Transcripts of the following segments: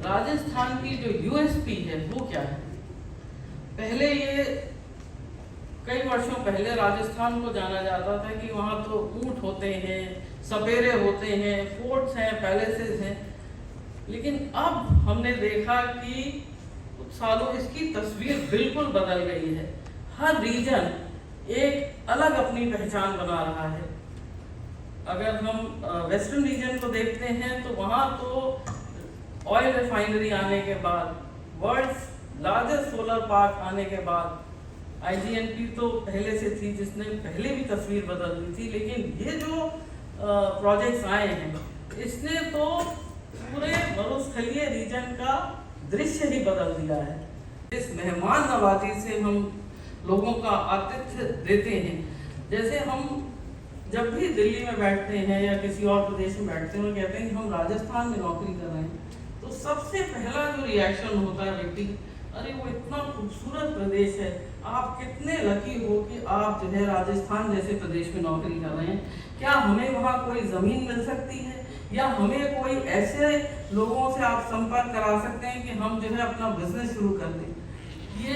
राजस्थान की जो यूएसपी है वो क्या है। पहले ये कई वर्षों पहले राजस्थान को जाना जाता था कि वहाँ तो ऊंट होते हैं, सपेरे होते हैं, फोर्ट्स हैं, पैलेसेस हैं, लेकिन अब हमने देखा कि कुछ सालों इसकी तस्वीर बिल्कुल बदल गई है। हर रीजन एक अलग अपनी पहचान बना रहा है। अगर हम वेस्टर्न रीजन को देखते हैं तो वहाँ तो ऑयल रिफाइनरी आने के बाद, वर्ल्ड्स लार्जेस्ट सोलर पार्क आने के बाद, आईजीएनपी तो पहले से थी जिसने पहले भी तस्वीर बदल दी थी, लेकिन ये जो प्रोजेक्ट्स आए हैं इसने तो पूरे मरुस्थलीय रीजन का दृश्य ही बदल दिया है। इस मेहमान नवाजी से हम लोगों का आतिथ्य देते हैं। जैसे हम जब भी दिल्ली में बैठते हैं या किसी और प्रदेश में बैठते हैं और कहते हैं कि हम राजस्थान में नौकरी कर रहे हैं, तो सबसे पहला जो रिएक्शन होता है व्यक्ति, अरे वो इतना खूबसूरत प्रदेश है, आप कितने लकी हो कि आप जो है राजस्थान जैसे प्रदेश में नौकरी कर रहे हैं। क्या हमें वहाँ कोई ज़मीन मिल सकती है या हमें कोई ऐसे लोगों से आप संपर्क करा सकते हैं कि हम जो है अपना बिजनेस शुरू कर दें। ये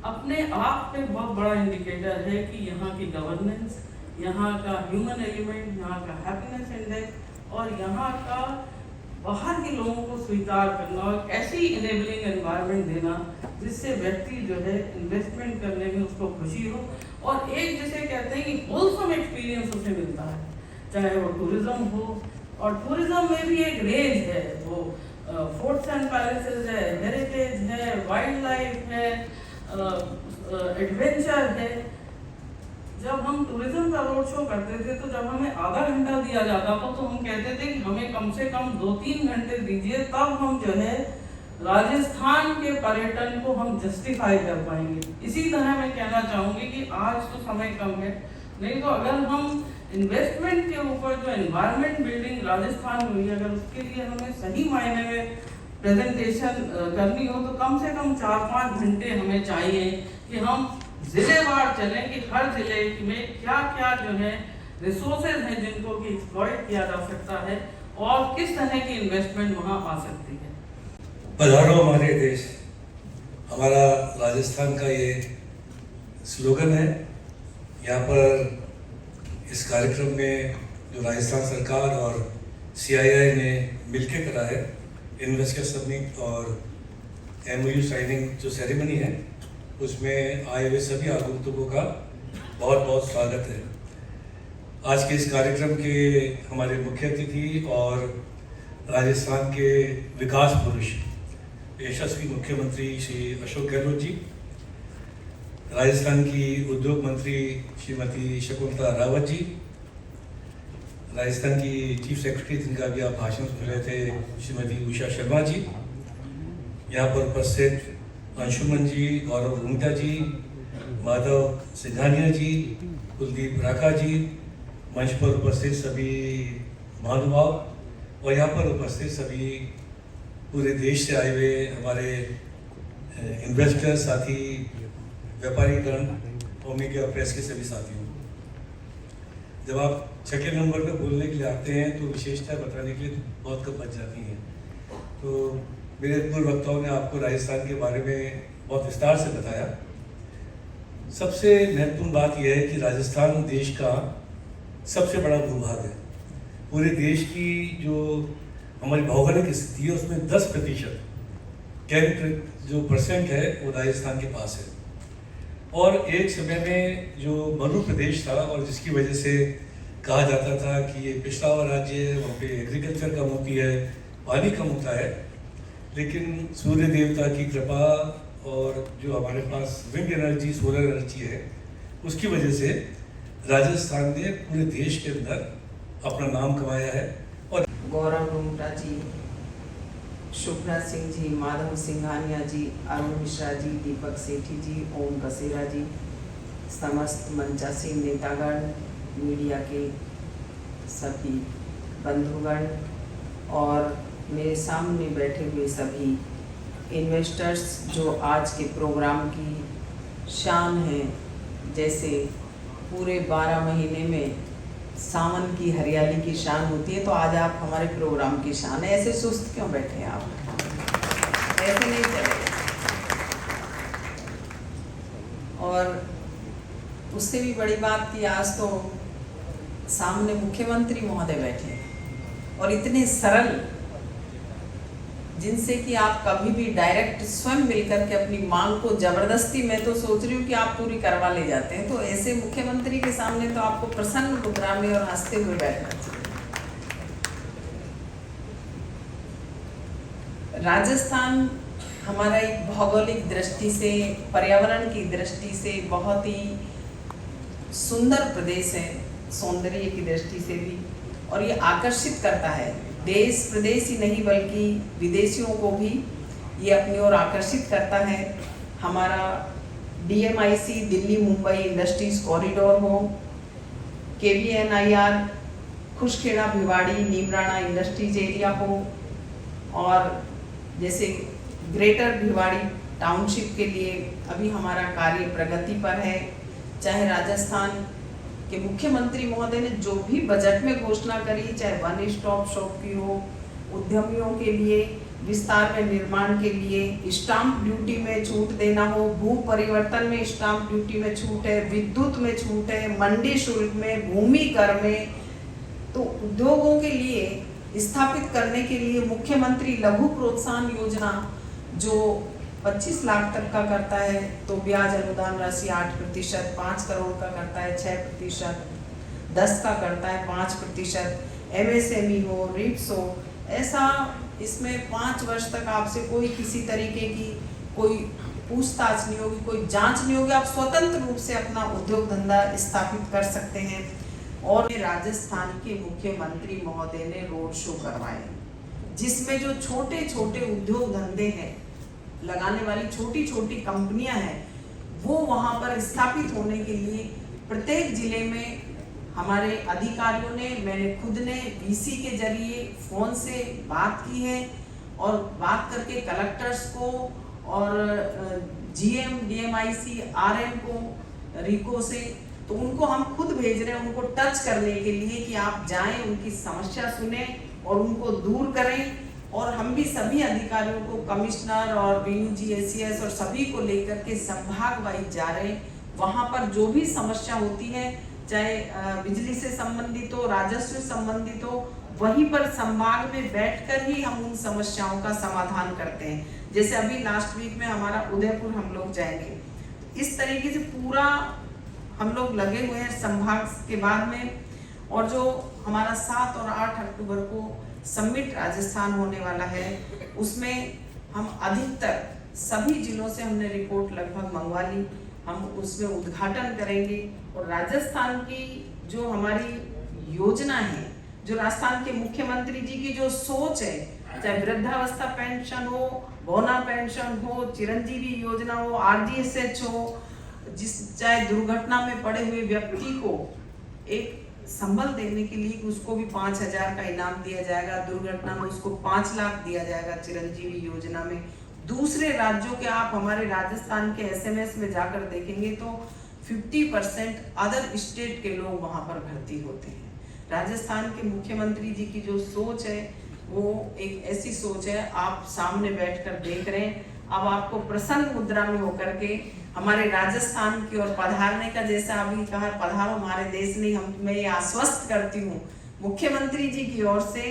अपने आप पे बहुत बड़ा इंडिकेटर है कि यहाँ की गवर्नेंस, यहाँ का ह्यूमन एलिमेंट, यहाँ का हैप्पीनेस इंडेक्स और यहाँ का बाहर के लोगों को स्वीकार करना और ऐसी इनेबलिंग एनवायरनमेंट देना जिससे व्यक्ति जो है इन्वेस्टमेंट करने में उसको खुशी हो और एक जिसे कहते हैं कि होलसम एक्सपीरियंस उसे मिलता है, चाहे वो टूरिज्म हो। और टूरिज्म में भी एक रेंज है, वो फोर्ट्स एंड पैलेसेस है, हेरिटेज है, वाइल्ड लाइफ है, एडवेंचर है। जब हम टूरिज्म का रोड शो करते थे तो जब हमें आधा घंटा दिया जाता था तो हम कहते थे कि हमें कम से कम 2-3 घंटे दीजिए, तब हम जो है राजस्थान के पर्यटन को हम जस्टिफाई कर पाएंगे। इसी तरह मैं कहना चाहूँगी कि आज तो समय कम है, नहीं तो अगर हम इन्वेस्टमेंट के ऊपर जो एनवायरनमेंट बिल्डिंग राजस्थान में हुई, अगर उसके लिए हमें सही मायने में प्रेजेंटेशन करनी हो तो कम से कम 4-5 घंटे हमें चाहिए कि हम जिलेवार चलें कि हर जिले में क्या क्या जो है रिसोर्सेज हैं जिनको कि एक्सप्लॉइट किया जा सकता है और किस तरह की इन्वेस्टमेंट वहाँ आ सकती है। पधारो हमारे देश, हमारा राजस्थान का ये स्लोगन है। यहाँ पर इस कार्यक्रम में जो राजस्थान सरकार और सीआईआई ने मिलकर करा है, इन्वेस्टर समिट और एमओयू साइनिंग जो सेरेमनी है, उसमें आए हुए सभी आगंतुकों का बहुत बहुत स्वागत है। आज के इस कार्यक्रम के हमारे मुख्य अतिथि और राजस्थान के विकास पुरुष यशस्वी मुख्यमंत्री श्री अशोक गहलोत जी, राजस्थान की उद्योग मंत्री श्रीमती शकुंतला रावत जी, राजस्थान की चीफ सेक्रेटरी जिनका भी आप भाषण सुन रहे थे श्रीमती उषा शर्मा जी, यहाँ पर उपस्थित अंशुमन जी, गौरव रूंगटा जी, माधव सिंघानिया जी, कुलदीप राका जी, मंच पर उपस्थित सभी महानुभाव और यहाँ पर उपस्थित सभी पूरे देश से आए हुए हमारे इन्वेस्टर साथी, व्यापारीगण और मीडिया प्रेस के सभी साथियों। जब आप छठे नंबर पर बोलने के लिए आते हैं तो विशेषता बताने के लिए बहुत कम बच जाती हैं। तो मेरे पूर्व वक्ताओं ने आपको राजस्थान के बारे में बहुत विस्तार से बताया। सबसे महत्वपूर्ण बात यह है कि राजस्थान देश का सबसे बड़ा भूभाग है। पूरे देश की जो हमारी भौगोलिक स्थिति है उसमें 10% 10 जो परसेंट है वो राजस्थान के पास है। और एक समय में जो मरु प्रदेश था और जिसकी वजह से कहा जाता था कि ये पिछड़ा हुआ राज्य है, वहाँ पे एग्रीकल्चर कम होती है, पानी कम होता है, लेकिन सूर्य देवता की कृपा और जो हमारे पास विंड एनर्जी, सोलर एनर्जी है, उसकी वजह से राजस्थान ने पूरे देश के अंदर अपना नाम कमाया है। और गौरव रूंगटा जी, शुभ्रा सिंह जी, माधव सिंघानिया जी, अरुण मिश्रा जी, दीपक सेठी जी, ओम कसेरा जी, समस्त मंचासीन नेतागण, मीडिया के सभी बंधुगण और मेरे सामने बैठे हुए सभी इन्वेस्टर्स जो आज के प्रोग्राम की शान हैं। जैसे पूरे 12 महीने में सावन की हरियाली की शान होती है, तो आज आप हमारे प्रोग्राम की शान है। ऐसे सुस्त क्यों बैठे हैं आप? ऐसे नहीं चलेगा। और उससे भी बड़ी बात कि आज तो सामने मुख्यमंत्री महोदय बैठे हैं और इतने सरल, जिनसे कि आप कभी भी डायरेक्ट स्वयं मिलकर के अपनी मांग को जबरदस्ती, मैं तो सोच रही हूँ कि आप पूरी करवा ले जाते हैं। तो ऐसे मुख्यमंत्री के सामने तो आपको प्रसन्न मुद्रा में और हंसते हुए बैठना चाहिए। राजस्थान हमारा एक भौगोलिक दृष्टि से, पर्यावरण की दृष्टि से बहुत ही सुंदर प्रदेश है, सौंदर्य की दृष्टि से भी, और ये आकर्षित करता है देश प्रदेश ही नहीं बल्कि विदेशियों को भी ये अपनी ओर आकर्षित करता है। हमारा DMIC Delhi Mumbai industries corridor हो, KBNIR Khushkhera Bhiwadi Neemrana industries area हो, और जैसे ग्रेटर भिवाड़ी टाउनशिप के लिए अभी हमारा कार्य प्रगति पर है। चाहे राजस्थान के मुख्यमंत्री महोदय ने जो भी बजट में घोषणा करी, चाहे वन स्टॉप शॉप की हो, उद्यमियों के लिए विस्तार में निर्माण के लिए स्टाम्प ड्यूटी में छूट देना हो, भू परिवर्तन में स्टाम्प ड्यूटी में छूट है, विद्युत में छूट है, मंडी शुल्क में, भूमि कर में, तो उद्योगों के लिए स्थापित करने के लिए मुख्यमंत्री लघु प्रोत्साहन योजना जो 25 लाख तक का करता है, तो ब्याज अनुदान राशि 8%, 5 करोड़ का करता है 6%, 10 का करता है 5%, MSME हो, रिप्स हो, ऐसा इसमें 5 वर्ष तक आपसे कोई किसी तरीके की कोई पूछताछ नहीं होगी, कोई जांच नहीं होगी, आप स्वतंत्र रूप से अपना उद्योग धंधा स्थापित कर सकते हैं। और राजस्थान के मुख्यमंत्री महोदय ने रोड शो करवाए, जिसमें जो छोटे छोटे उद्योग धंधे हैं, लगाने वाली छोटी छोटी कंपनियां हैं, वो वहां पर स्थापित होने के लिए प्रत्येक जिले में हमारे अधिकारियों ने, मैंने खुद ने VC के जरिए फोन से बात की है, और बात करके कलेक्टर्स को और GM DMIC RM को, रिको से, तो उनको हम खुद भेज रहे हैं उनको टच करने के लिए कि आप जाएं, उनकी समस्या सुने और उनको दूर करें। और हम भी सभी अधिकारियों को, कमिश्नर और BUG ACS और सभी को लेकर के संभाग वाइज जा रहे हैं। वहाँ पर जो भी समस्या होती है, चाहे बिजली से संबंधित हो, राजस्व से संबंधित हो, वहीं पर संभाग में बैठकर ही हम उन समस्याओं का समाधान करते हैं। जैसे अभी लास्ट वीक में हमारा उदयपुर हम लोग जाएंगे, इस तरीके से पूरा हम लोग लगे हुए हैं संभाग के बाद में। और जो हमारा 7 और 8 अक्टूबर को समिट राजस्थान होने वाला है, उसमें हम अधिकतर सभी जिलों से हमने रिपोर्ट लगभग मंगवा ली, हम उसमें उद्घाटन करेंगे। और राजस्थान की जो हमारी योजना है, जो राजस्थान के मुख्यमंत्री जी की जो सोच है, चाहे वृद्धावस्था पेंशन हो, बोना पेंशन हो, चिरंजीवी योजना हो, RGSH हो, चाहे दुर्घटना में पड़े हुए व्यक्ति को एक संबल देने के लिए उसको भी 5,000 का इनाम दिया जाएगा, दुर्घटना में उसको 5 लाख दिया जाएगा चिरंजीवी योजना में। दूसरे राज्यों के, आप हमारे राजस्थान के SMS में जाकर देखेंगे तो 50% अदर स्टेट के लोग वहां पर भर्ती होते हैं। राजस्थान के मुख्यमंत्री जी की जो सोच है, वो एक ऐसी सोच है, आप सामने बैठकर देख रहे हैं। अब आपको प्रसन्न मुद्रा में होकर के हमारे राजस्थान की ओर पधारने का, जैसा अभी कहा पधारो हमारे देश ने, मैं ये आश्वस्त करती हूँ मुख्यमंत्री जी की ओर से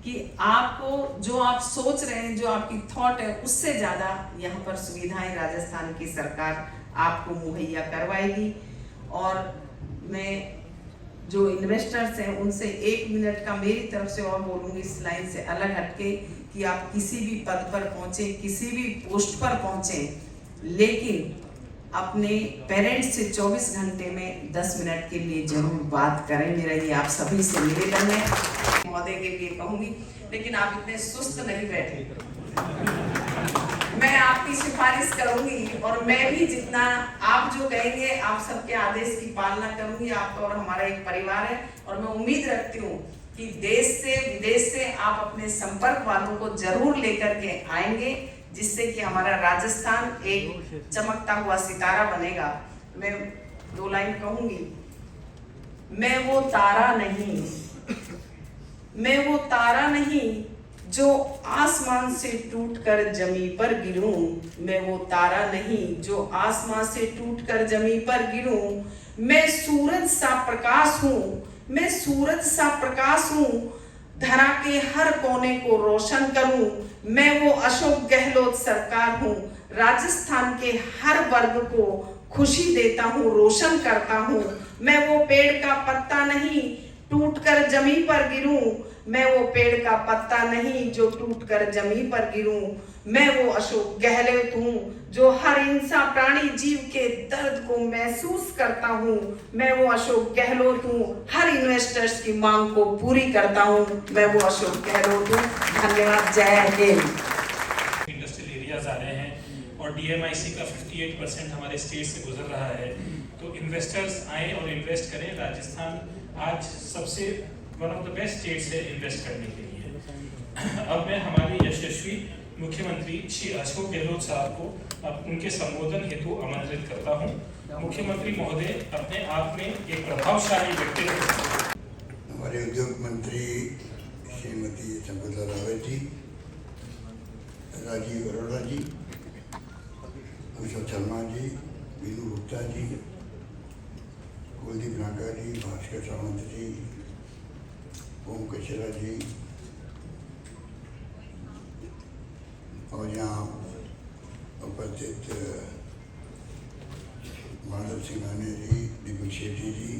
कि आपको जो आप सोच रहे हैं, जो आपकी थॉट है, उससे ज्यादा यहाँ पर सुविधाएं राजस्थान की सरकार आपको मुहैया करवाएगी। और मैं जो इन्वेस्टर्स हैं उनसे 1 मिनट का मेरी तरफ से और बोलूँगी, इस लाइन से अलग हटके, कि आप किसी भी पद पर पहुँचे, किसी भी पोस्ट पर पहुँचे, लेकिन अपने पेरेंट्स से 24 घंटे में 10 मिनट के लिए जरूर बात करें। मेरा ये आप सभी से निवेदन है, महोदय के लिए कहूँगी, लेकिन आप इतने सुस्त नहीं बैठे। मैं आपकी सिफारिश करूंगी, और मैं भी जितना आप जो कहेंगे, आप सबके आदेश की पालना करूंगी। आपका और हमारा एक परिवार है, और मैं उम्मीद रखती हूँ कि देश से विदेश से आप अपने संपर्क वालों को जरूर लेकर के आएंगे, जिससे कि हमारा राजस्थान एक चमकता हुआ सितारा बनेगा। मैं 2 लाइन कहूंगी। मैं वो तारा नहीं जो आसमान से टूटकर जमी पर गिरूं, मैं वो तारा नहीं जो आसमान से टूटकर जमी पर गिरूं। मैं सूरज सा प्रकाश हूँ, मैं सूरज सा प्रकाश हूँ, धरा के हर कोने को रोशन करूं। मैं वो अशोक गहलोत सरकार हूँ, राजस्थान के हर वर्ग को खुशी देता हूँ, रोशन करता हूँ। मैं वो पेड़ का पत्ता नहीं टूटकर जमीन पर गिरूं, मैं वो पेड़ का पत्ता नहीं जो टूटकर जमीन पर गिरूं। मैं वो अशोक गहलोत हूँ जो हर इंसान प्राणी जीव के दर्द को महसूस करता हूँ। मैं वो अशोक गहलोत हूँ, हर इन्वेस्टर्स की मांग को पूरी करता हूँ। मैं वो अशोक गहलोत हूँ। धन्यवाद। जय हिंद। इंडस्ट्रियल एरियाज आ रहे हैं और DMIC का 58% हमारे स्टेट से गुजर रहा है, तो इन्वेस्टर्स आए और इन्वेस्ट करें। राजस्थान आज सबसे one of the best states है इन्वेस्ट करने के लिए। अब मैं हमारे यशस्वी मुख्यमंत्री श्री अशोक गहलोत साहब को अब उनके संबोधन हेतु आमंत्रित करता हूं। मुख्यमंत्री महोदय अपने आप में एक प्रभावशाली व्यक्तित्व। हमारे उद्योग मंत्री श्रीमती संपदा रावत जी, राजीव अरोड़ा जी, कुशल शर्मा जी, वीनू गुप्ता जी, कुलदीप नागर जी, भास्कर सावंत जी, ओम कचरा जी, और यहाँ उपस्थित माधव सिंघानिया जी, दीपक शेट्टी जी,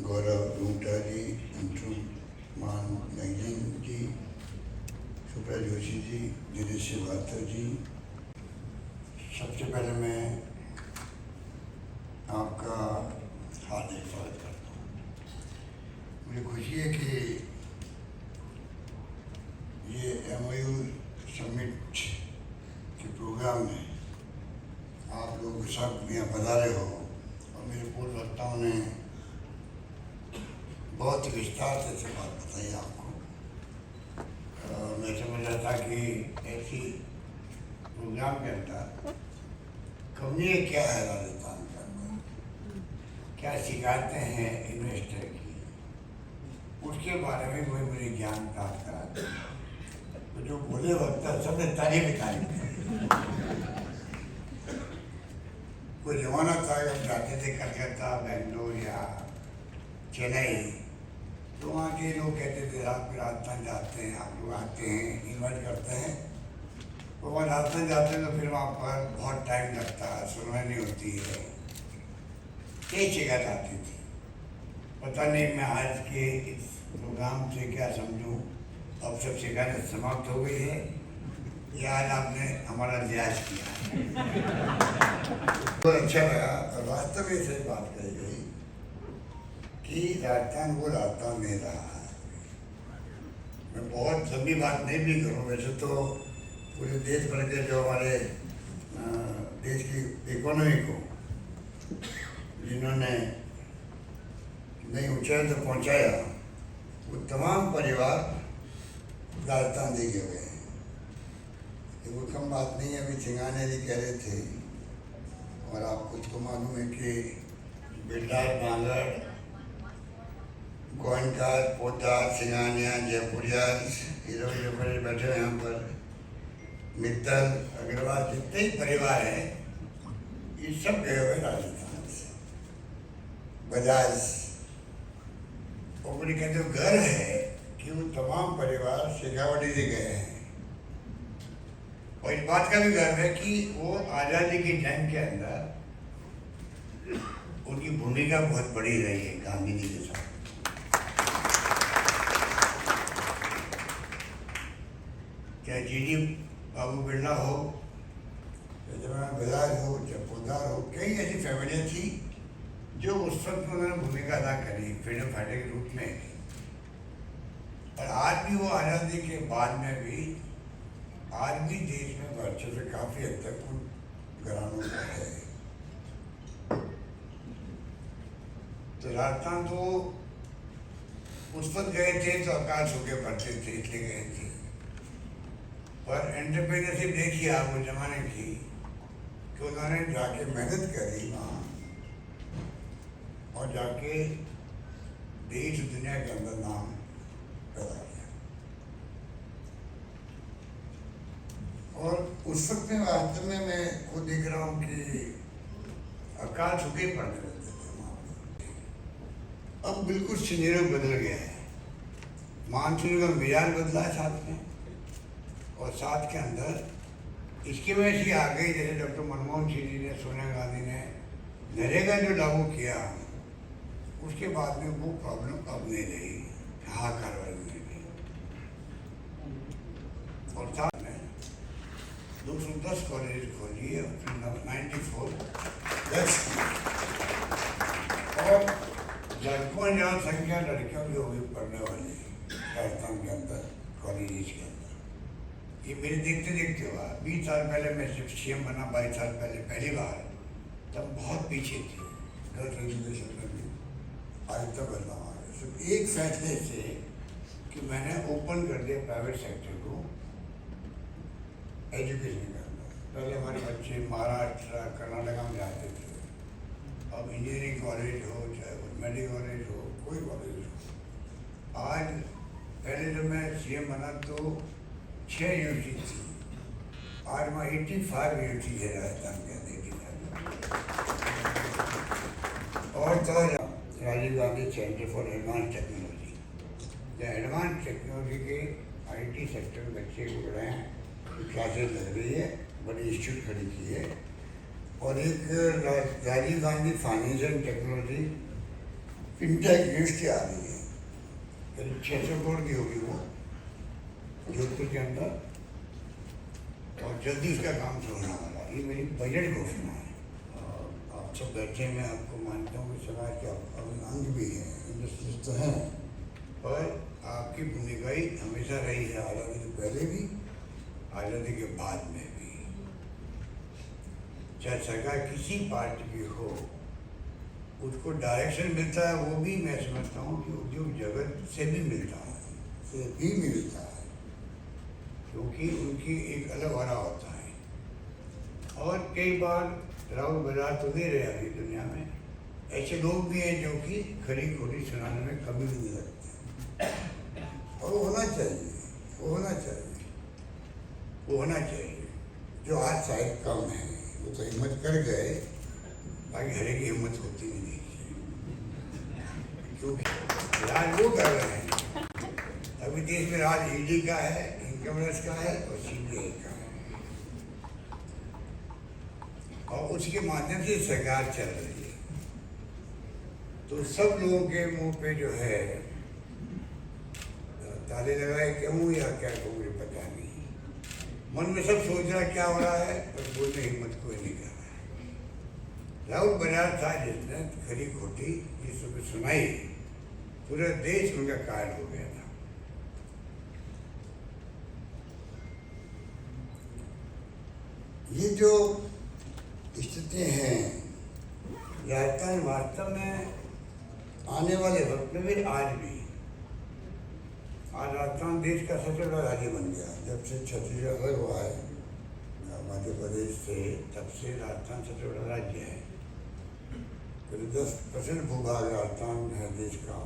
गौरव रूंगटा जी, अंशुमान मैगजीन जी, सुप्रा जोशी जी, दिनेश श्रीवास्तव जी। सबसे पहले मैं आपका हार्दिक स्वागत करता हूँ। मुझे खुशी है कि ये MOU समिट के प्रोग्राम में आप लोग सब यहाँ पधारे हो और मेरे पूर्व वक्ताओं ने बहुत ही विस्तार से बात बताई आपको। मैं समझ रहा था कि ऐसी प्रोग्राम के अंदर कमियाँ क्या है राजस्थान के अंदर, क्या शिकायतें हैं इन्वेस्टर की, उसके बारे में कोई मुझे ज्ञान प्राप्त करा दे। तो जो बोले वक्ता सबने तारीफ करी। कोई जमाना था जब जाते थे कलकत्ता, बेंगलोर या चेन्नई, तो वहाँ के लोग कहते थे आप राजस्थान जाते हैं, आप लोग आते हैं, इन्वाइट करते हैं, तो वहाँ राजस्थान जाते हैं तो फिर वहाँ पर बहुत टाइम लगता है, सुनवाई होती है, कई शिकायत आती थी। पता नहीं मैं आज के इस प्रोग्राम से क्या समझूं, अब सब शिकायत समाप्त हो गई है या आज आपने हमारा लिहाज किया। तो अच्छा लगा। वास्तव में सही बात कही गई कि राजस्थान वो राजस्थान नहीं रहा है। मैं बहुत लंबी बात नहीं भी करूँ, वैसे तो पूरे देश भर के जो हमारे देश की इकोनॉमी को जिन्होंने नई ऊंचाई तक पहुँचाया, वो तमाम परिवार राजस्थान देखे हुए हैं। ये वो कम बात नहीं है। अभी सिंघानिया जी कह रहे थे और आप खुद को मालूम है कि बिरला, बांगड़, गोयनकार, पोद्दार, सिंघानिया, जयपुरिया, हीरो जो बड़े बैठे हैं यहाँ पर, मित्तल, अग्रवाल, जितने ही परिवार हैं ये सब गए हुए राजस्थान से। बजाज और मुझे कहते हो घर है कि वो तमाम परिवार शेखावटी से गए हैं। और इस बात का भी गर्व है कि वो आज़ादी की जंग के अंदर उनकी भूमिका बहुत बड़ी रही है गांधी जी के साथ। चाहे जीजी बाबू बिरला हो, चाहे बजाज हो, चाहे पोद्दार हो, कई ऐसी फैमिलियाँ थी जो उस वक्त उन्होंने भूमिका अदा करी फ्रीडम फाइटर के रूप में। और आज भी वो आज़ादी के बाद में भी आज भी देश में वर्चस्व काफ़ी हद तक उन घरानों का है। तो राजस्थान तो उस वक्त गए थे तो आकाश होके पढ़ते थे, इसलिए गए थे। पर एंटरप्रेन्योरशिप देखिए आप उस जमाने की कि उन्होंने जाके मेहनत करी वहाँ और जाके देश दुनिया के अंदर नाम पैदा किया। उस वक्त में वास्तव में मैं खुद देख रहा हूँ कि अकाल सूखे पड़ने लगते थे वहाँ पर। अब बिल्कुल सिनेरियो बदल गया है, मानसून का मिजाज बदला है साथ में, और साथ के अंदर इसकी वजह से आ गई, जैसे डॉक्टर मनमोहन सिंह जी ने, सोनिया गांधी ने नरेगा जो लागू किया, उसके बाद में वो प्रॉब्लम अब नहीं रही, हाहाकार वाली नहीं रही। और साथ में 210 कॉलेज खोली है 94 और लड़कों जहाँ संख्या लड़कियों की होगी पढ़ने वाली राजस्थान के अंदर कॉलेज के अंदर, ये मेरे देखते देखते हुआ 20 साल पहले मैं जब CM बना, 22 साल पहले पहली बार, तब बहुत पीछे थे गर्ल्स एजुकेशन में भी, आज तक बदलाव आ गया। सिर्फ एक फैसले से कि मैंने ओपन कर दिया प्राइवेट सेक्टर को एजुकेशन के अंदर। पहले हमारे बच्चे महाराष्ट्र कर्नाटका में जाते थे, अब इंजीनियरिंग कॉलेज हो चाहे मेडिकल कॉलेज हो, कोई कॉलेज हो। आज पहले जब मैं CM बना तो 6 यूनिवर्सिटी थी, आज वहाँ 85 यूनिवर्सिटी है राजस्थान के अंदर, 85। और तो Rajiv Gandhi centre for advance technology, या एडवांस टेक्नोलॉजी के IT सेक्टर में बच्चे को रहे हैं, क्लासेज लग रही है, बड़ी इंस्टीट्यूट खड़ी की है। और एक Rajiv Gandhi finance and technology fintech university आ रही है, करीब 600 करोड़ की होगी वो, जोधपुर के अंदर, और जल्दी उसका काम शुरू होने वाला। ये मेरी बजट घोषणा है। आप सब बैठे, मैं आपको मानता हूँ कि समाज के अंग भी हैं, इंडस्ट्रीज तो हैं, पर आपकी भूमिका ही हमेशा रही है, आज़ादी से पहले भी, आज़ादी के बाद में भी। चाहे सरकार किसी पार्टी की हो, उसको डायरेक्शन मिलता है, वो भी मैं समझता हूँ कि उद्योग जगत से भी मिलता है, क्योंकि उनकी एक अलग वारा होता है। और कई बार राहुल बाजार तो दे रहे अभी दुनिया में, ऐसे लोग भी हैं जो कि खरी खोटी सुनाने में कभी भी नहीं लगते, और वो होना चाहिए। जो आज शायद कम है वो तो हिम्मत कर गए, बाकी हरे की हिम्मत होती नहीं, क्योंकि राज वो कर रहे हैं। अभी देश में राज ED का है, इनकम टैक्स का है और CBI का है, और उसके माध्यम से सरकार चल रही है। तो सब लोगों के मुंह पे जो है ताले लगाए कहूँ या क्या कहूँ मुझे पता नहीं, मन में सब सोच रहा क्या हो रहा है, पर बोलने हिम्मत कोई नहीं कर रहा है। राहुल बाजार था जिसने खरी खोटी ये सब सुनाई, पूरे देश उनका कायल हो गया था। ये जो स्थिति हैं, राजस्थान वास्तव में आने वाले वक्त में भी, आज राजस्थान देश का सबसे बड़ा राज्य बन गया। जब से छत्तीसगढ़ अलग हुआ है मध्य प्रदेश से, तब से राजस्थान सबसे बड़ा राज्य है। करीब 10% भूभाग राजस्थान है देश का,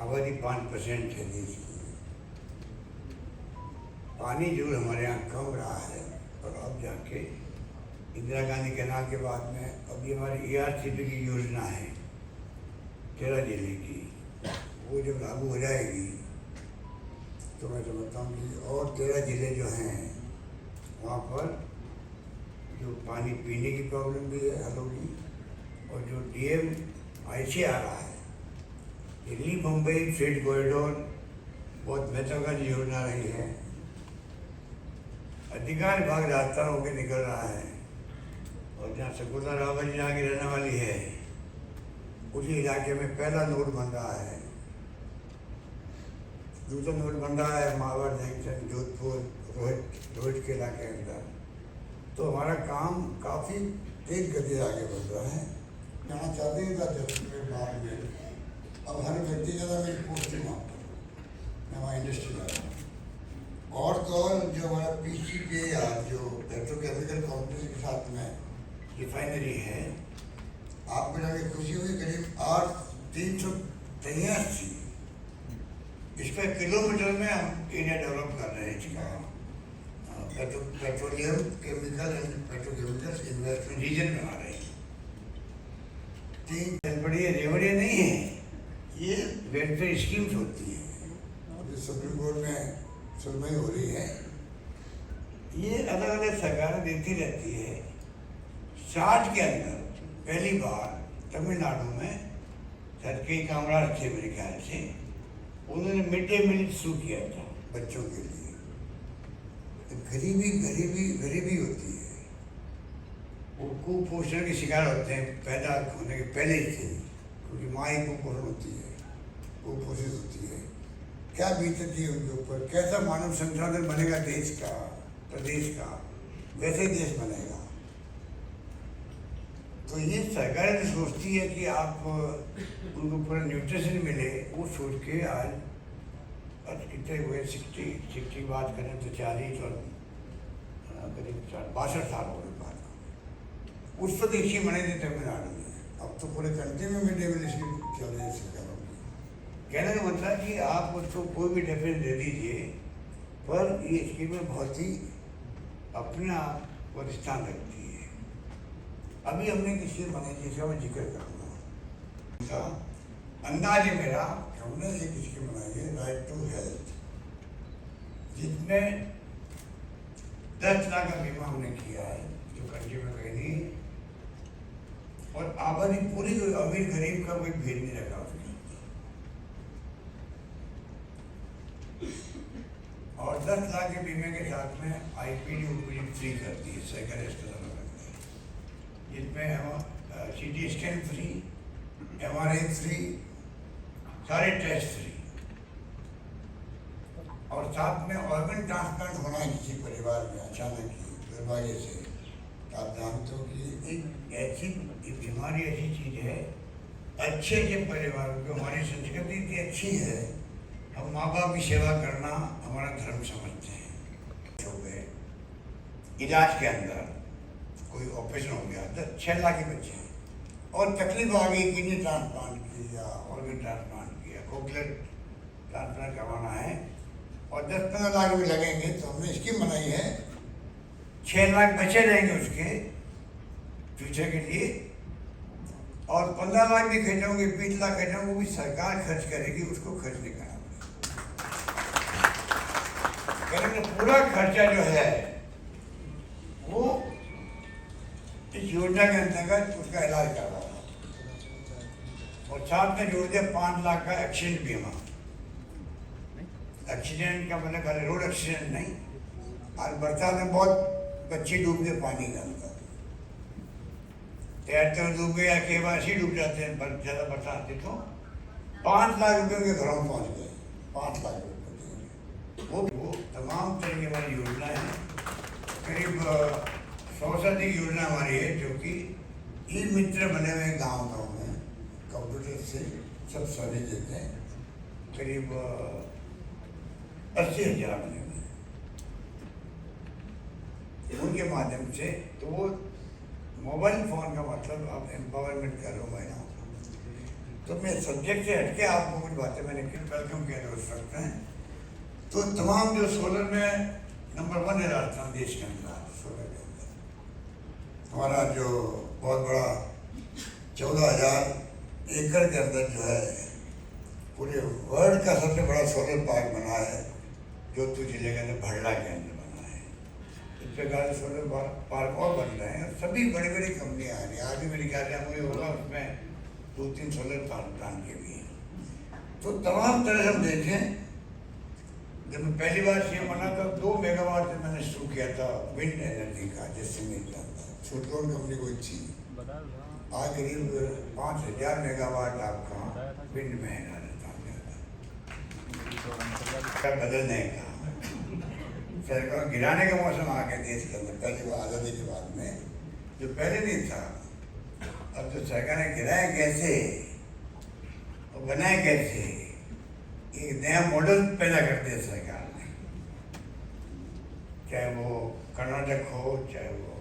आबादी 5% है देश की। पानी जरूर हमारे यहाँ कम रहा है, और अब जाके इंदिरा गांधी कैनाल के बाद में अभी हमारी ERCP की योजना है 13 जिले की, वो जब लागू हो जाएगी तो मैं समझता हूँ कि और 13 जिले जो हैं वहाँ पर जो पानी पीने की प्रॉब्लम भी है हल होगी, और जो DMIC आ रहा है, दिल्ली मुंबई फ्रेट कॉरिडोर बहुत महत्वाकांक्षी योजना रही है। अधिकांश भाग राजस्थान होकर निकल रहा है, और जहाँ शकुंतला रावत जी आगे रहने वाली है, उसी इलाके में पहला नोड बन रहा है, दूसरा नोड बन रहा है मावर जंक्शन, जोधपुर, रोहित के इलाके के अंदर। तो हमारा काम काफ़ी तेज गति से आगे बढ़ रहा है। यहाँ चाहते हैं था बाद में, अब हर व्यक्ति ज़्यादा मेरी पोस्ट वहाँ पर, मैं वहाँ इंडस्ट्री जा रहा हूँ। और तो और जो हमारा PCPA जो पेट्रोकेमिकल कॉम्प्लेक्स के साथ में रिफाइनरी है, आपको जाके खुशी हुई, करीब 383 इस पर किलोमीटर में हम एरिया डेवलप कर रहे हैं इसका। Petroleum chemical and petrochemicals investment region बना रहे हैं। तीन बड़ी रेवड़ियाँ नहीं है, ये वेलफेयर स्कीम्स होती है। अभी सुप्रीम कोर्ट में सुनवाई हो रही है। ये अलग अलग सरकारें देती रहती है। 60 के अंदर पहली बार तमिलनाडु में सरकारी कामराज थे मेरे ख्याल से, उन्होंने मिड डे मील शुरू किया था बच्चों के लिए। गरीबी गरीबी गरीबी होती है, वो कुपोषण के शिकार होते हैं पैदा होने के पहले से, क्योंकि माँ ही कुपोषण होती है, कुपोषित होती है। क्या बीतती है उनके ऊपर, कैसा मानव संसाधन बनेगा देश का, प्रदेश का, वैसे देश बनेगा। तो ये सरकार जो सोचती है कि आप उनको पूरा न्यूट्रिशन मिले, वो सोच के आज कितने हुए 60 बात करें तो 40 और करीब 62 साल हो गए बात को। उस पर स्कीम बनी थी तमिलनाडु में। अब तो पूरे कंट्री में मिड डे मील स्कीम चल रही है सरकारों की। कहने का मतलब कि आप उसको कोई भी डेफिनेशन दे दीजिए, पर ये स्कीमें बहुत ही अपने आप को स्थान रखती है। अभी हमने किसी बनाई जिसका मैं जिक्र करूँगा। अंदाज है मेरा, हमने एक स्कीम बनाई है राइट टू हेल्थ, जिसमें 10 लाख का बीमा हमने किया है, जो कंट्री में कहीं नहीं, और आबादी पूरी अमीर गरीब का कोई भेद नहीं रखा उसके अंदर। और 10 लाख के बीमे के साथ में IPD UPD फ्री कर दी है सरकारी अस्पतालों में, जिसमें हम CT scan free, MRI free, सारे टेस्ट फ्री, और साथ में ऑर्गन ट्रांसप्लांट होना है किसी परिवार में अचानक ही दुर्भाग्य से। आप जानते हो कि एक ऐसी बीमारी ऐसी चीज़ है, अच्छे परिवारों की हमारी संस्कृति इतनी अच्छी है, हम माँ बाप की सेवा करना हमारा धर्म समझते हैं। हो गए इलाज के अंदर कोई ऑपरेशन हो गया, 6 लाख के बच्चे हैं, और तकलीफ आ गई, किडनी ट्रांसप्लांट किया, ऑर्गन ट्रांसप्लांट किया, कोक्लियर ट्रांसप्लांट करवाना है, और 10-15 लाख भी लगेंगे। तो हमने स्कीम बनाई है, 6 लाख बचे रहेंगे उसके फ्यूचर के लिए, और 15 लाख भी खर्च होंगे, 20 लाख खर्च होंगे, वो भी सरकार खर्च करेगी, उसको खर्च नहीं करना पड़ेगा। पूरा खर्चा जो है वो इस योजना के अंतर्गत उसका इलाज कर रहा था, और साथ में जोड़ दिया 5 लाख का एक्सीडेंट बीमा। एक्सीडेंट का मतलब खाली रोड एक्सीडेंट नहीं, आज बरसात में बहुत बच्चे डूब गए पानी के अंदर, तैरते हुए डूब गए या कई बार ऐसे डूब जाते हैं, ज़्यादा बरसात थी तो 5 लाख रुपये उनके घरों में पहुँच गए। 5 लाख रुपये वो तमाम तरह की हमारी योजना है। करीब 100 से अधिक योजना हमारी है, जो कि ई-मित्र बने हुए गाँव में कंप्यूटर से सब सर्विस देते हैं। करीब 80,000 बने हुए हैं उनके माध्यम से। तो वो मोबाइल फ़ोन का मतलब आप एम्पावरमेंट कर रहे हो महिलाओं का। तो मैं सब्जेक्ट से हटके आपको कुछ बातें मैंने वेलकम किया हो सकते हैं। तो तमाम जो सोलर में नंबर 1 है राजस्थान देश के अंदर। सोलर के अंदर हमारा जो बहुत बड़ा 14,000 एकड़ के अंदर जो है पूरे वर्ल्ड का सबसे बड़ा सोलर पार्क बना है, जोधपुर जिले के अंदर भड़ला के अंदर बना है। इस प्रकार से सोलर पार्क और बन रहे हैं, सभी बड़ी बड़ी कंपनियाँ आ रही हैं। आगे मेरे ख्याल से मुझे होगा उसमें 2-3 सोलर प्लांट के भी हैं। तो तमाम तरह से हम देखें, जब मैं पहली बार सीएम बना था 2 मेगावाट से मैंने शुरू किया था विंड एनर्जी का, जिससे नहीं जानता छोटकौन कंपनी कोई थी। आज करीब 5,000 मेगावाट आपका विंड में है राजस्थान में। बदलने का सरकार गिराने का मौसम आ गया देश के अंदर पहली बार आज़ादी के बाद में, जो पहले नहीं था। अब तो सरकार ने गिराया कैसे और बनाए कैसे, एक नया मॉडल पैदा कर दिया सरकार ने। चाहे वो कर्नाटक हो, चाहे वो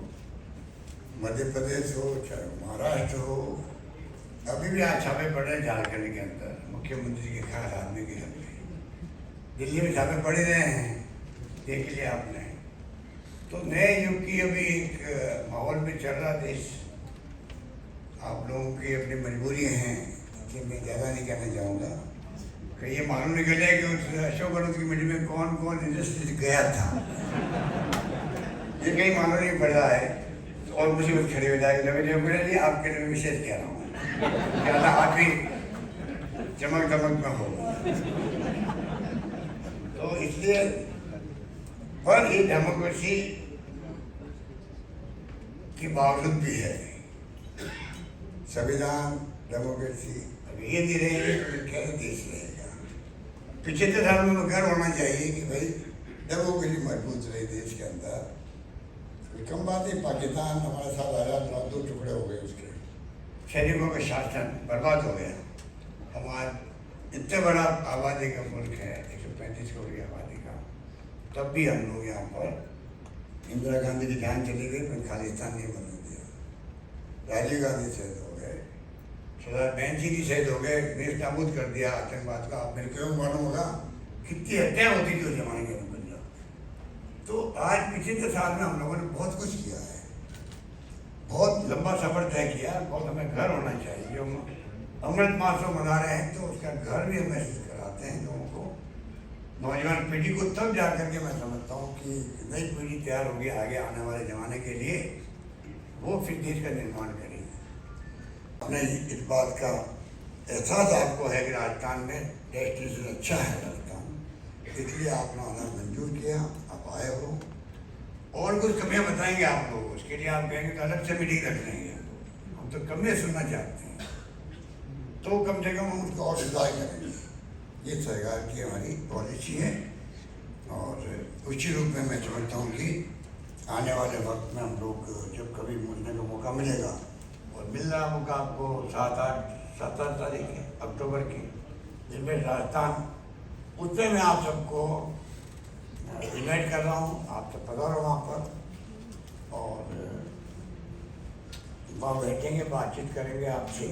मध्य प्रदेश हो, चाहे महाराष्ट्र हो। अभी भी आज छापे पड़ रहे हैं झारखंड के अंदर मुख्यमंत्री के खास आदमी के घर पे। दिल्ली में छापे पड़ रहे हैं, देख लिया आपने। तो नए युग की अभी एक माहौल में चल रहा देश। आप लोगों की अपनी मजबूरियाँ हैं कि मैं ज़्यादा नहीं कहना चाहूँगा कि ये मालूम निकल जाए कि उस अशोक गहलोत की मीटिंग में कौन कौन इंडस्ट्री गया था। ये कहीं मालूम नहीं पड़ रहा है और मुसीबत खड़ी हो जाएगी। रवि मेरे लिए आपके लिए विशेष कह रहा हूँ, ज़्यादा आप भी चमक दमक में हो। तो इसलिए पर ये डेमोक्रेसी के बावजूद भी है संविधान डेमोक्रेसी। अगर ये नहीं रहेगी तो फिर कैसे देश रहेगा। 75 साल में गर्व होना चाहिए कि भाई डेमोक्रेसी मजबूत रही देश के अंदर। कम बात है, पाकिस्तान हमारे साथ आज़ाद रहा, 2 टुकड़े हो गए उसके, सैनिकों का शासन बर्बाद हो गया। हमारा इतने बड़ा आबादी का मुल्क है, 135 करोड़ की आबादी का, तब भी हम लोग यहाँ पर इंदिरा गांधी की जान चली गई, फिर खालिस्तान नहीं बनने दिया। राजीव गांधी शहीद हो गए, सरदार बेनजी जी शहीद हो गए, देश नाबूद कर दिया आतंकवाद का। आप मेरे क्यों मालूम होगा कितनी हत्या होती थी उस जमाने के अंदर। तो आज 75 साल में हम लोगों ने बहुत कुछ किया है, बहुत लंबा सफर तय किया। बहुत हमें घर होना चाहिए। जो अमृत महोत्सव मना रहे हैं तो उसका घर भी हम महसूस कराते हैं लोगों को, नौजवान पीढ़ी को। तब जा करके मैं समझता हूँ कि नई पीढ़ी तैयार होगी आगे आने वाले ज़माने के लिए, वो फिर देश का निर्माण करेंगे। अपने इस बात का एहसास आपको है कि राजस्थान में डेस्टिनेशन अच्छा है राजस्थान, इसलिए आपने ऑनर मंजूर किया, आप आए हो। और कुछ कमियाँ बताएंगे आप लोग, उसके लिए आप कहेंगे तो अलग से मीटिंग रख लेंगे। हम तो कमियाँ सुनना चाहते हैं, तो कम से कम हम उसको और सुधार करेंगे। ये सरकार की हमारी पॉलिसी है और उसी रूप में मैं समझता हूँ कि आने वाले वक्त में हम लोग जब कभी मिलने का मौका मिलेगा, और मिल रहा मौका आपको 7-8 तारीख है अक्टूबर की, जिसमें राजस्थान उत्तर में आप सबको इन्वाइट कर रहा हूँ। आप सब पधारो वहाँ पर और वहाँ बैठेंगे, बातचीत करेंगे आपसे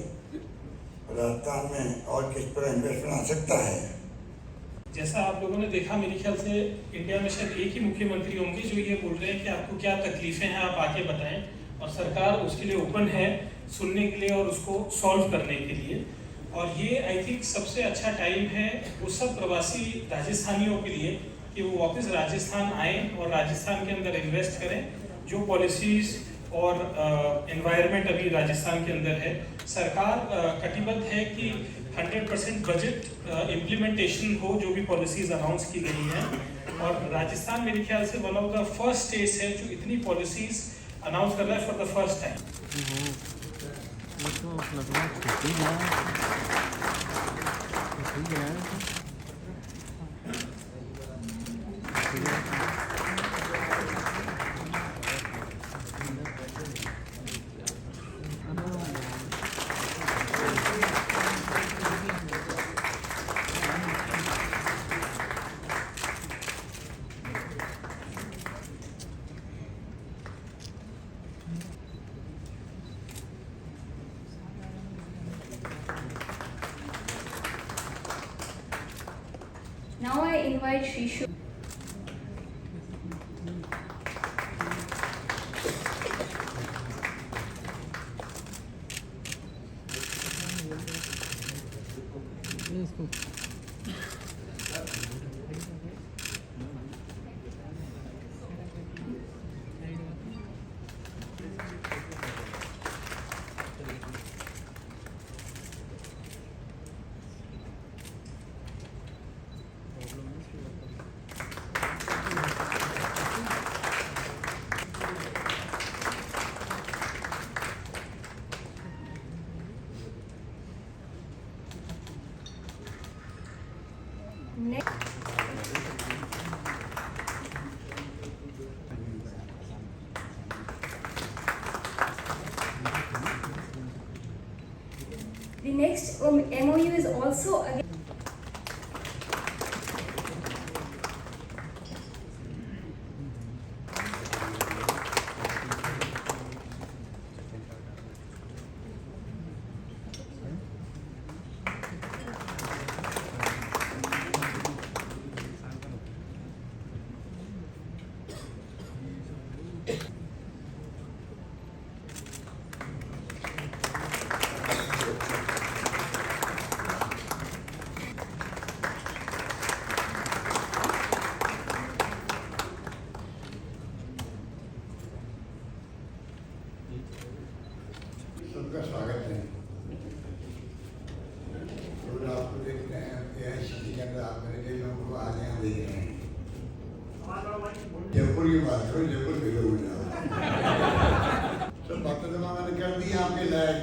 राजस्थान में और किस पर इन्वेस्टमेंट आ सकता है। जैसा आप लोगों ने देखा, मेरे ख्याल से इंडिया में शायद एक ही मुख्यमंत्री होंगे जो ये बोल रहे हैं कि आपको क्या तकलीफें हैं आप आके बताएं, और सरकार उसके लिए ओपन है सुनने के लिए और उसको सॉल्व करने के लिए। और ये आई थिंक सबसे अच्छा टाइम है उस सब प्रवासी राजस्थानियों के लिए कि वो वापस राजस्थान आएँ और राजस्थान के अंदर इन्वेस्ट करें। जो पॉलिसीज़ और एनवायरनमेंट अभी राजस्थान के अंदर है, सरकार कटिबद्ध है कि 100% बजट इम्प्लीमेंटेशन हो जो भी पॉलिसीज़ अनाउंस की गई हैं। और राजस्थान मेरे ख्याल से one of the first states है जो इतनी पॉलिसीज़ अनाउंस कर रहा है for the first time. Now I invite Shishu. The next MOU is also again. Jaipur की बात करो, जयपुर भेजो मुझे। सब बातें तो मैंने कर दी आपके लायक,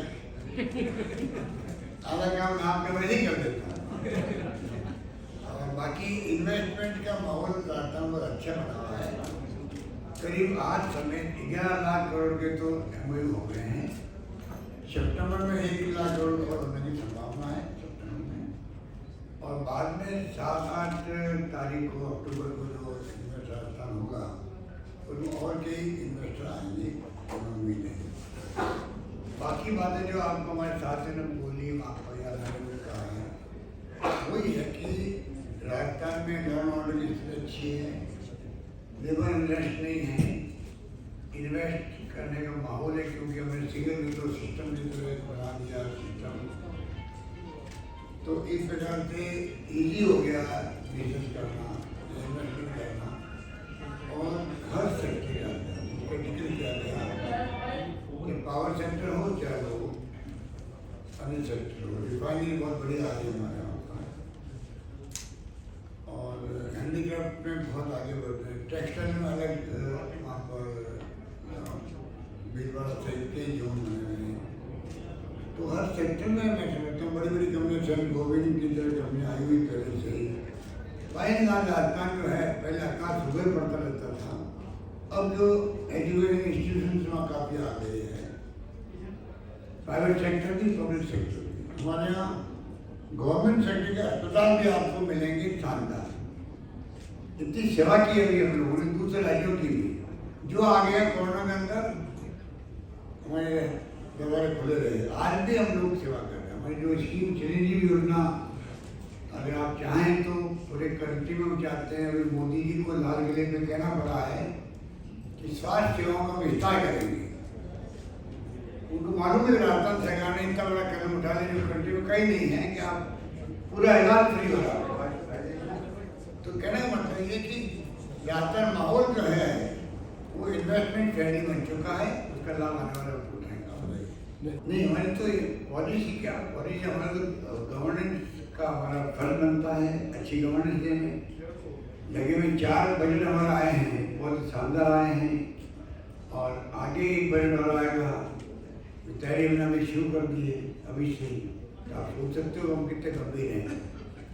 आधा काम नाम के मैं नहीं कर देता। और बाकी इन्वेस्टमेंट का माहौल राजस्थान में अच्छा बना हुआ है। करीब आज समय 11 लाख करोड़ के तो MOU हो गए हैं। सितंबर में 1 लाख करोड़ और होने की संभावना है सितंबर में, और बाद में 7-8 तारीख को अक्टूबर को जो इन्वेस्टर राजस्थान होगा उसमें और कई इन्वेस्टर आएंगे, उम्मीद है। बाकी बातें जो आपको हमारे साथी ने बोली, आपको याद कहा है, वही है कि राजस्थान में लॉ ऑर्डर की स्थिति अच्छी है, लेबर इंटरेस्ट नहीं है, इन्वेस्ट करने का माहौल है, क्योंकि हमने सिंगल विंडो सिस्टम बना दिया सिस्टम, तो इस प्रकार से इजी हो गया बिजनेस करना, इन्वेस्टमेंट करना, और हर सेक्टर आ गया, टेक्निकल आ गया, कि पावर सेक्टर हो चाहे वो अन्य सेक्टर हो। रिफाइनरी बहुत बढ़िया आ रही है हमारे यहाँ पर, और हैंडीक्राफ्ट में बहुत आगे बढ़ रहे हैं। टेक्सटाइल में अलग वहाँ पर बीरवाड़ा सहित कई जोन बने हुए हैं। तो हर सेक्टर में मैं समझता हूँ बड़ी बड़ी कंपनियाँ, सेंट गोविंद की तरह कंपनियाँ आई हुई पहले से ही। फाइनल राजस्थान जो है पहले आकाश सुबह पड़ता रहता था, अब जो एजुकेशन इंस्टीट्यूशन वहाँ काफ़ी आ गए हैं, प्राइवेट सेक्टर भी पब्लिक सेक्टर भी। हमारे यहाँ गवर्नमेंट सेक्टर के अस्पताल भी आपको मिलेंगे शानदार। इतनी सेवा की है हम लोगों ने दूसरे राज्यों की भी, जो आ गया कोरोना के अंदर हमारे दरबार खुले रहे, आज भी हम लोग सेवा कर रहे हैं। हमारी जो स्कीम चिरंजीवी योजना, अगर आप चाहें तो पूरे कंट्री में हम चाहते हैं, अभी मोदी जी को लाल किले में कहना पड़ा है कि स्वास्थ्य सेवाओं का विस्तार करेंगे। उनको मालूम है राजस्थान सरकार ने इतना बड़ा कदम उठा लिया जो कंट्री में कहीं नहीं है कि आप पूरा इलाज फ्री हो रहा है। तो कहने का मतलब ये कि राजस्थान माहौल जो है वो इन्वेस्टमेंट फ्रेंडली बन चुका है, उसका लाभ आने वाला उठाएगा। नहीं, हमारी तो पॉलिसी क्या, पॉलिसी हमारा तो गवर्नेंस का हमारा फर्ज बनता है, अच्छी गवर्नेंस देने। लगे हुए 4 बजट हमारा आए हैं, बहुत शानदार आए हैं, और आगे एक बजट और आएगा, तैयारी हमने अभी शुरू कर दी है अभी से ही। तो आप सोच सकते हो हम कितने गंभीर हैं।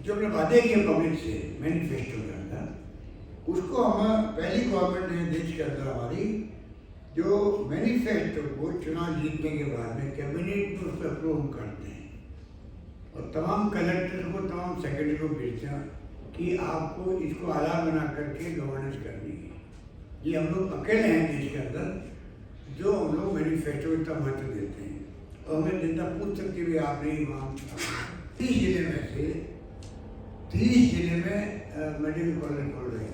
जो हमने वादे किए पब्लिक से मैनिफेस्टो के अंदर, उसको हम पहली गवर्नमेंट है देश के अंदर हमारी, जो मैनिफेस्टो को चुनाव जीतने के बाद में कैबिनेट में उसको अप्रूव करते हैं, और तमाम कलेक्टर को, तमाम सेक्रेटरी को भेजते हैं कि आपको इसको आधार बना करके गवर्नेंस करनी है। ये हम लोग अकेले हैं देश के अंदर जो हम लोग मैनिफेस्टो को इतना महत्व देते हैं। और हमें जनता पूछ सकती है आपने वहाँ 30 जिले में से 30 जिले में मेडिकल कॉलेज खोल रहे हैं।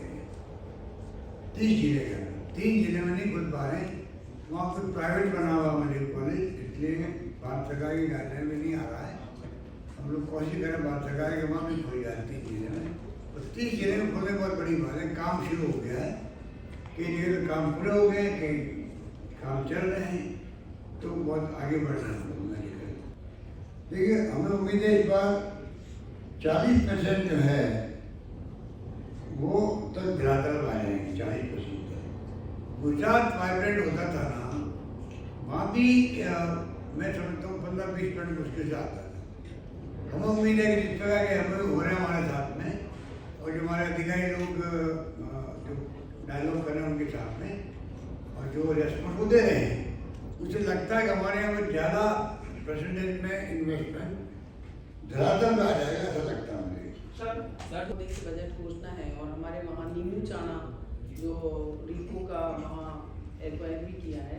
30 जिले के अंदर 3 जिले में नहीं खुल पा रहे, वहाँ पर प्राइवेट बना हुआ मेडिकल कॉलेज, इसलिए भारत सरकार की गाइडलाइन में नहीं आ रहा है। हम लोग कोशिश करें भारत सरकार के वहाँ भी खोली जाए 30 जिले में। तो 30 जिले में खोलने बहुत बड़ी बात है। काम शुरू हो गया है, कई जगह काम पूरे हो गए, कई काम चल रहे हैं, तो बहुत आगे बढ़ रहे हैं लोग मेडिकल। देखिए, हमें उम्मीद है इस बार 40% जो है वो तक धरातल आए हैं। 40% गुजरात वाइब्रेंट होता था ना, वहाँ भी मैं समझता हूँ 15-20% मुश्किल से आता था। हमें उम्मीद है कि जिस तरह के हमें हो रहे हैं हमारे साथ में, और जो हमारे अधिकारी लोग जो डायलॉग कर रहे हैं उनके साथ में, और जो रेस्पॉन्स वो दे रहे हैं, मुझे लगता है कि हमारे यहाँ में ज़्यादा परसेंटेज में इन्वेस्टमेंट धरातल में आ जाएगा, ऐसा लगता है मुझे। सर बजट घोषणा है, और हमारे वहाँ नीमू चाना जो रीको का वहाँ एक्वायर भी किया है,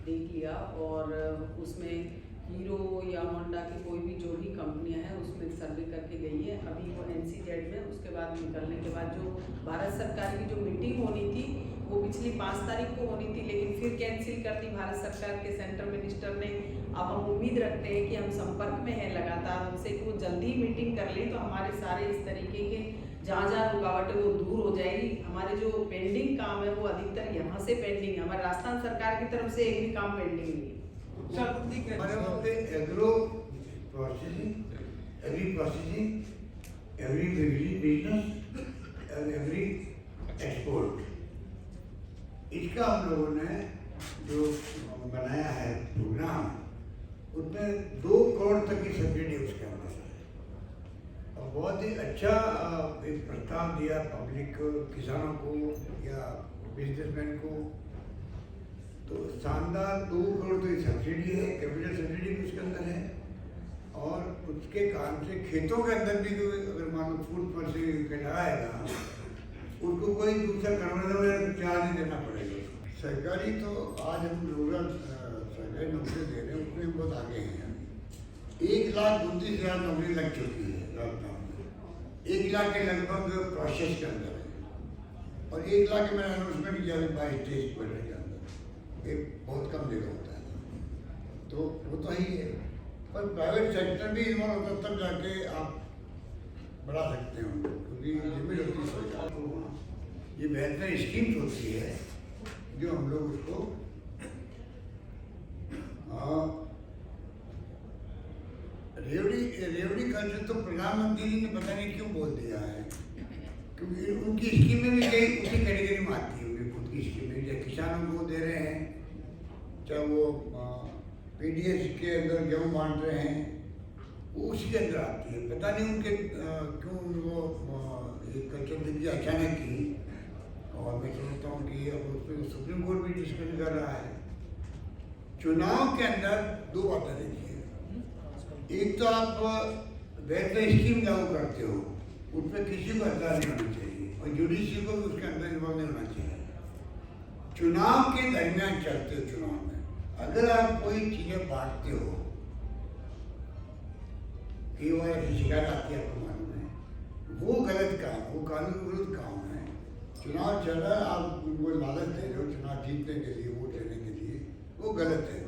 देख लिया, और उसमें हीरो या होंडा की कोई भी जो भी कंपनियां हैं उसमें सर्वे करके गई है। अभी वो NCZ में, उसके बाद निकलने के बाद जो भारत सरकार की जो मीटिंग होनी थी वो पिछली 5 तारीख को होनी थी, लेकिन फिर कैंसिल कर दी भारत सरकार के सेंट्रल मिनिस्टर ने। अब हम उम्मीद रखते हैं कि हम संपर्क में हैं लगातार उनसे कि वो जल्दी मीटिंग कर लें, तो हमारे सारे इस तरीके के जहाँ जहाँ रुकावटें वो दूर हो जाएगी। हमारे जो पेंडिंग काम है वो अधिकतर यहाँ से पेंडिंग है, हमारे राजस्थान सरकार की तरफ से एक भी काम पेंडिंग नहीं है। हमारे वहाँ पे agro processing, agri processing, agri business और एग्री एक्सपोर्ट, उसका हम लोगों ने जो बनाया है प्रोग्राम, उसमें 2 करोड़ तक की सब्सिडी उसके अंदर है। और बहुत ही अच्छा एक प्रस्ताव दिया पब्लिक किसानों को या बिजनेसमैन को। तो शानदार 2 करोड़ तो सब्सिडी है, कैपिटल सब्सिडी भी उसके अंदर है। और उसके कारण से खेतों के अंदर भी अगर मान लो फूड पर से कटाएगा, उसको कोई दूसरा कन्वर्जन चार्ज नहीं देना पड़ेगा। सरकारी तो आज हम रूरल सरकारी नौकरी दे रहे हैं, उसमें बहुत आगे हैं। 1,29,000 नौकरी लग चुकी है लॉकडाउन में। 1 लाख के लगभग प्रोसेस के अंदर है और 1 लाख के मैंने अनाउंसमेंट किया 22 स्टेज क्वार्टर के अंदर। एक बहुत कम जगह होता है, तो वो तो ही है। पर प्राइवेट सेक्टर भी इन्वॉल्व होता है, तब जाके आप बढ़ा सकते हैं उनको, क्योंकि लिमिट होती है सरकार को। ये बेहतर स्कीम्स होती है जो हम लोग उसको रेवड़ी कल्चर तो प्रधानमंत्री जी ने पता नहीं क्यों बोल दिया है, क्योंकि उनकी स्कीमें भी कई उसी कैटेगरी में आती है। उनकी खुद की स्कीमें जो किसानों को दे रहे हैं, चाहे वो PDS के अंदर गेहूँ बांट रहे हैं, वो उसी के अंदर आती है। पता नहीं उनके क्यों वो एक कल्चर दी अचानक की। और मैं समझता हूँ कि अब उसमें सुप्रीम कोर्ट भी डिस्कस कर रहा है। चुनाव के अंदर 2 बातें देखिए। एक तो आप बेहतर स्कीम लागू करते हो, उसमें किसी को अधिकार नहीं होना चाहिए और जुडिशरी को भी उसके अंदर इन्वॉल्व नहीं होना चाहिए। चुनाव के दरमियान चलते हो, चुनाव में अगर आप कोई चीजें बांटते हो, कई बार ऐसी शिकायत आती है, आपको मालूम है, वो गलत काम, वो कानून विरुद्ध काम है। चुनाव चल रहा है, आप उनको लालच दे रहे हो चुनाव जीतने के लिए, वोट लेने के लिए, वो गलत है।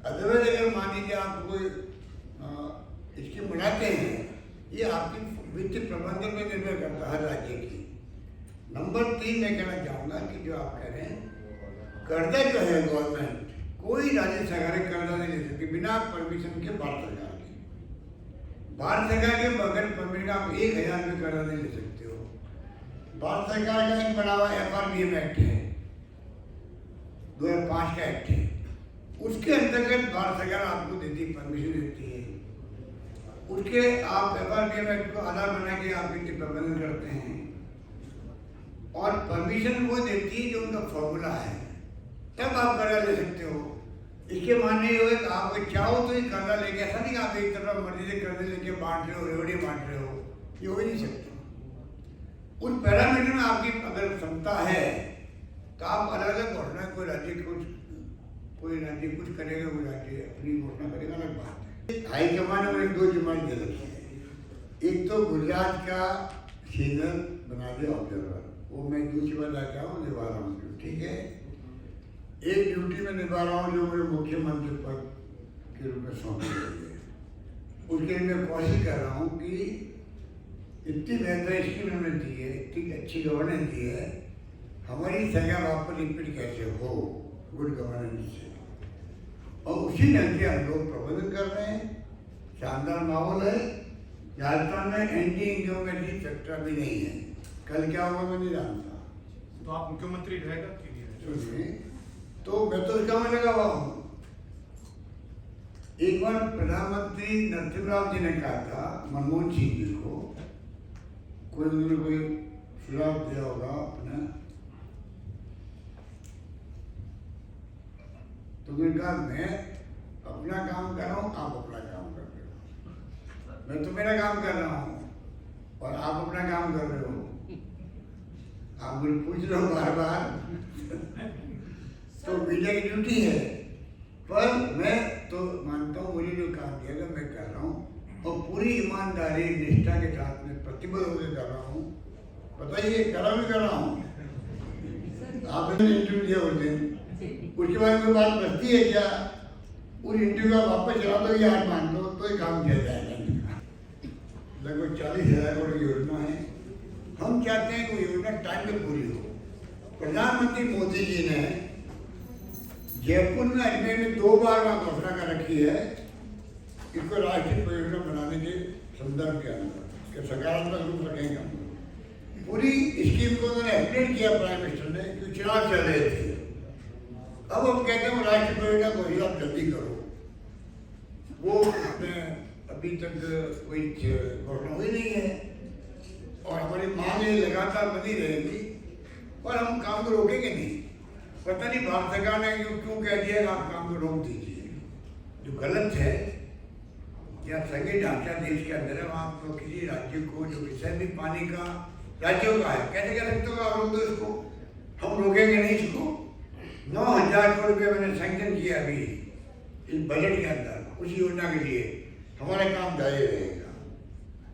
अदरवाइज अगर मान लीजिए आप कोई स्कीम बनाते हैं, ये आपकी वित्तीय प्रबंधन में निर्भर करता है हर राज्य की। नंबर 3 मैं कहना चाहूँगा कि जो आप कह रहे हैं, कर्जा जो है गवर्नमेंट, कोई राज्य सरकारें कर्जा नहीं ले सकती बिना परमिशन के। भारत सरकार की, भारत सरकार के बगैर परमिशन आप 1,000 रुपये कर्जा नहीं ले सकते हो। भारत सरकार का एक बना हुआ FRBM एक्ट है, 2005 का एक्ट है, उसके अंतर्गत भारत सरकार आपको देती है, परमिशन देती है। उसके आप FRBM एक्ट को आधार बना के आप वित्तीय प्रबंधन करते हैं और परमिशन वो देती है जो उनका फॉर्मूला है, तब आप कर्जा ले सकते हो। इसके मानने ये हो कि आप चाहो तो ही कर्जा लेके, ऐसा नहीं आप एक तरफ मर्जी से कर्जे लेके बांट रहे हो, रेवड़ी बांट रहे हो, ये हो ही नहीं सकता। उस पैरामीटर में आपकी अगर क्षमता है तो आप अलग अलग घोषणा, कोई राज्य कुछ करेगा, कोई राज्य अपनी घोषणा करेगा, अलग बात है। हाईकमान में 2 जिम्मेदारी दे रखी है। एक तो गुजरात का सीजन बना दिया ऑब्जर्वर, वो मैं दूसरी बार जाके आऊँ निभा रहा हूँ, ठीक है। एक ड्यूटी में निभा रहा हूँ जो मुझे मुख्यमंत्री पद के रूप में सौंपी गई है। उसके लिए मैं कोशिश कर रहा हूँ कि इतनी बेहतर स्कीम हमने दी है, इतनी अच्छी गवर्नेंस दी है, हमारी सरकार वापस रिपीट कैसे हो गुड गवर्नेंस से। और उसी ढंग से हम लोग प्रबंधन कर रहे हैं। शानदार माहौल है। राजस्थान में एंटी इंक्यूमेंट्री फैक्टर भी नहीं है। कल क्या होगा मैं नहीं जानता। तो आप मुख्यमंत्री रहेगा कि नहीं रहेगा? तो मैं तो इसका में लगा हुआ हूँ। एक बार प्रधानमंत्री नरसिम्हा जी ने कहा था मनमोहन सिंह जी को, उन्होंने कोई सुझाव दिया होगा अपना, तो उन्होंने कहा मैं अपना काम कर रहा हूँ, आप अपना काम कर रहे हो, मैं तो मेरा काम कर रहा हूँ और आप अपना काम कर रहे हो। आप मुझे पूछ रहे हो बार बार तो मीडिया की ड्यूटी है, पर मैं तो मानता हूँ मुझे जो काम किया था मैं कर रहा हूँ और पूरी ईमानदारी निष्ठा के साथ में प्रतिबद्ध होकर कर रहा हूँ। बताइए करा भी कर रहा हूँ। आपने इंटरव्यू दिया उस दिन, उसके बाद कोई बात बचती है क्या? उस इंटरव्यू का वापस चला दो या आज मान दो तो ये काम किया जाएगा। लगभग 40,000 करोड़ की योजना है। हम चाहते हैं कि योजना टाइम में पूरी हो। प्रधानमंत्री मोदी जी ने जयपुर में अजमेर में 2 बार वहाँ घोषणा कर रखी है इसको राष्ट्रीय परियोजना बनाने के संदर्भ के अंदर कि सकारात्मक रूप रखेंगे। पूरी स्कीम को उन्होंने एक्सप्लेन किया प्राइम मिनिस्टर ने कि चुनाव चल रहे थे अब हम कहते हैं वो राष्ट्रीय परियोजना घोषित आप जल्दी करो, वो उसमें अभी तक कोई घोषणा हुई नहीं है और हमारी मांग ये लगातार बनी रहेगी और हम काम को रोकेंगे नहीं। पता नहीं भारत सरकार ने क्यों कह दिया कि आप काम को रोक दीजिए, जो गलत है। या संघीय ढांचा देश के अंदर है, वहाँ तो किसी राज्य को जो विषय भी पानी का राज्यों का है, कैसे कह सकते हो आप रोक दो इसको, हम रोकेंगे नहीं इसको। 9,000 करोड़ रुपये मैंने सैंक्शन किया अभी इस बजट के अंदर उस योजना के लिए, हमारा काम जारी रहेगा,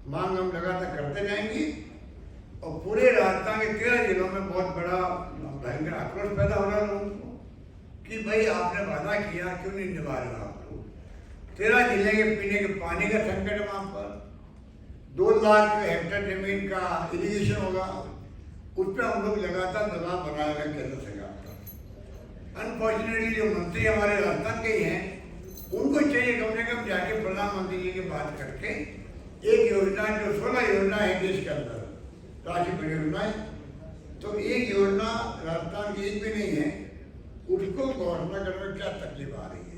मांग हम लगातार करते जाएंगे और पूरे राजस्थान के 13 जिलों में बहुत बड़ा भयंकर आक्रोश पैदा हो रहा है लोगों को कि भाई आपने वादा किया क्यों नहीं निभा रहे आप लोग। 13 जिले के पीने के पानी का संकट है वहाँ पर, 2 लाख हेक्टेयर जमीन का इरिगेशन होगा, उस पर हम लोग लगातार दबाव बनाए हुए केंद्र सरकार का। अनफॉर्चुनेटली जो मंत्री हमारे राजस्थान के ही हैं, उनको चाहिए कम से कम जाके प्रधानमंत्री जी की बात करके एक योजना, जो 16 योजना है देश के अंदर राष्ट्रीय परियोजनाएं, तो एक योजना राजस्थान की एक भी नहीं है, उसको घोषणा करने में क्या तकलीफ आ रही है।